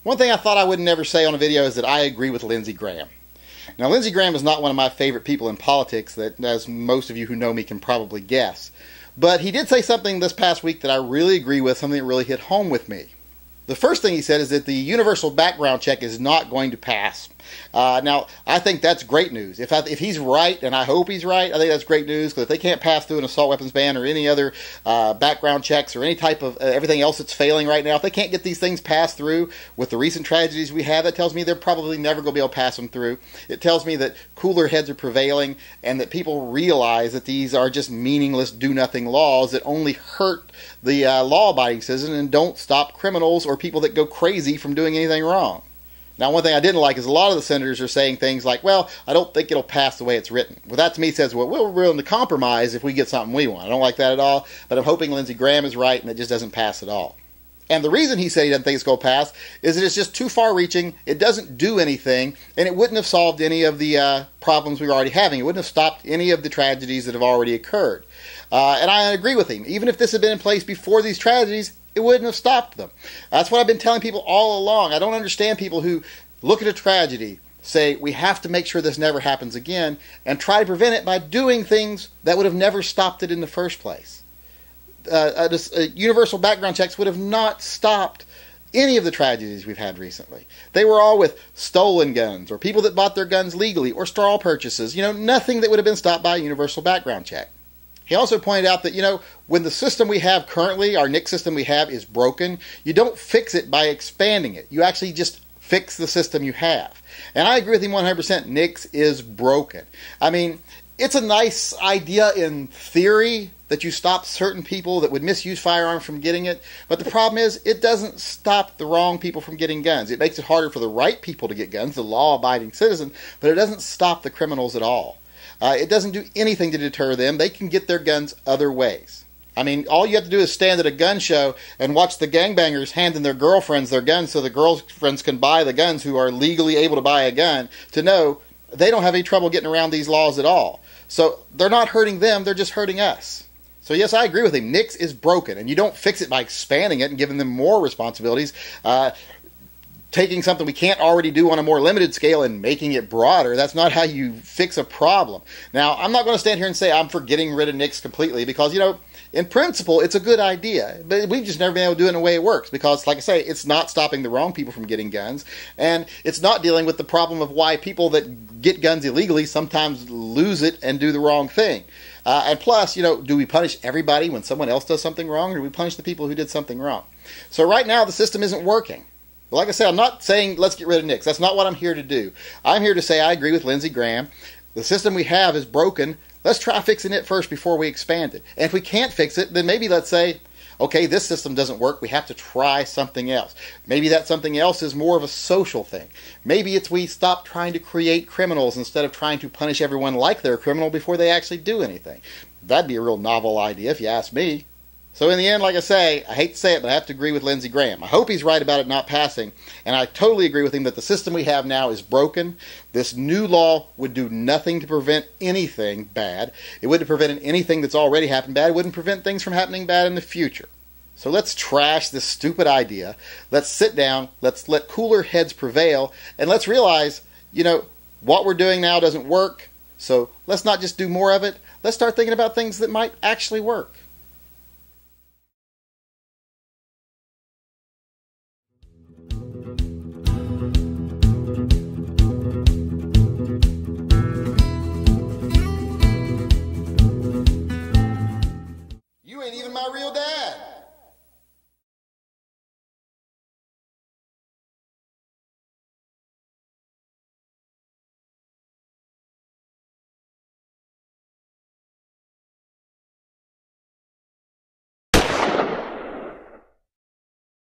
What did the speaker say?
One thing I thought I would never say on a video is that I agree with Lindsey Graham. Now, Lindsey Graham is not one of my favorite people in politics, that, as most of you who know me can probably guess. But he did say something this past week that I really agree with, something that really hit home with me. The first thing he said is that the universal background check is not going to pass. Now, I think that's great news. If he's right, and I hope he's right, I think that's great news, because if they can't pass through an assault weapons ban or any other background checks or any type of everything else that's failing right now, if they can't get these things passed through with the recent tragedies we have, that tells me they're probably never going to be able to pass them through. It tells me that cooler heads are prevailing and that people realize that these are just meaningless, do-nothing laws that only hurt the law-abiding citizen and don't stop criminals or people that go crazy from doing anything wrong. Now, one thing I didn't like is a lot of the senators are saying things like, well, I don't think it'll pass the way it's written. Well, that to me says, well, we're willing to compromise if we get something we want. I don't like that at all, but I'm hoping Lindsey Graham is right and it just doesn't pass at all. And the reason he said he doesn't think it's going to pass is that it's just too far-reaching, it doesn't do anything, and it wouldn't have solved any of the problems we were already having. It wouldn't have stopped any of the tragedies that have already occurred. And I agree with him. Even if this had been in place before these tragedies, it wouldn't have stopped them. That's what I've been telling people all along. I don't understand people who look at a tragedy, say, we have to make sure this never happens again, and try to prevent it by doing things that would have never stopped it in the first place. Universal background checks would have not stopped any of the tragedies we've had recently. They were all with stolen guns, or people that bought their guns legally, or straw purchases. Nothing that would have been stopped by a universal background check. He also pointed out that, when the system we have currently, our NICS system we have, is broken, you don't fix it by expanding it. You actually just fix the system you have. And I agree with him 100%. NICS is broken. I mean, it's a nice idea in theory that you stop certain people that would misuse firearms from getting it. But the problem is, it doesn't stop the wrong people from getting guns. It makes it harder for the right people to get guns, the law-abiding citizen, but it doesn't stop the criminals at all. It doesn't do anything to deter them. They can get their guns other ways. I mean, all you have to do is stand at a gun show and watch the gangbangers handing their girlfriends their guns so the girlfriends can buy the guns who are legally able to buy a gun, to know they don't have any trouble getting around these laws at all. So they're not hurting them, they're just hurting us. So yes, I agree with him. NICS is broken, and you don't fix it by expanding it and giving them more responsibilities. Taking something we can't already do on a more limited scale and making it broader, that's not how you fix a problem. Now, I'm not going to stand here and say I'm for getting rid of NICS completely, because, in principle, it's a good idea, but we've just never been able to do it in a way it works, because, like I say, it's not stopping the wrong people from getting guns, and it's not dealing with the problem of why people that get guns illegally sometimes lose it and do the wrong thing. And plus, do we punish everybody when someone else does something wrong, or do we punish the people who did something wrong? So right now, the system isn't working. But like I said, I'm not saying let's get rid of NICS. That's not what I'm here to do. I'm here to say I agree with Lindsey Graham. The system we have is broken. Let's try fixing it first before we expand it. And if we can't fix it, then maybe let's say, okay, this system doesn't work. We have to try something else. Maybe that something else is more of a social thing. Maybe it's we stop trying to create criminals instead of trying to punish everyone like they're a criminal before they actually do anything. That'd be a real novel idea if you ask me. So in the end, like I say, I hate to say it, but I have to agree with Lindsey Graham. I hope he's right about it not passing, and I totally agree with him that the system we have now is broken. This new law would do nothing to prevent anything bad. It wouldn't have prevented anything that's already happened bad. It wouldn't prevent things from happening bad in the future. So let's trash this stupid idea. Let's sit down, let's let cooler heads prevail, and let's realize, what we're doing now doesn't work, so let's not just do more of it. Let's start thinking about things that might actually work.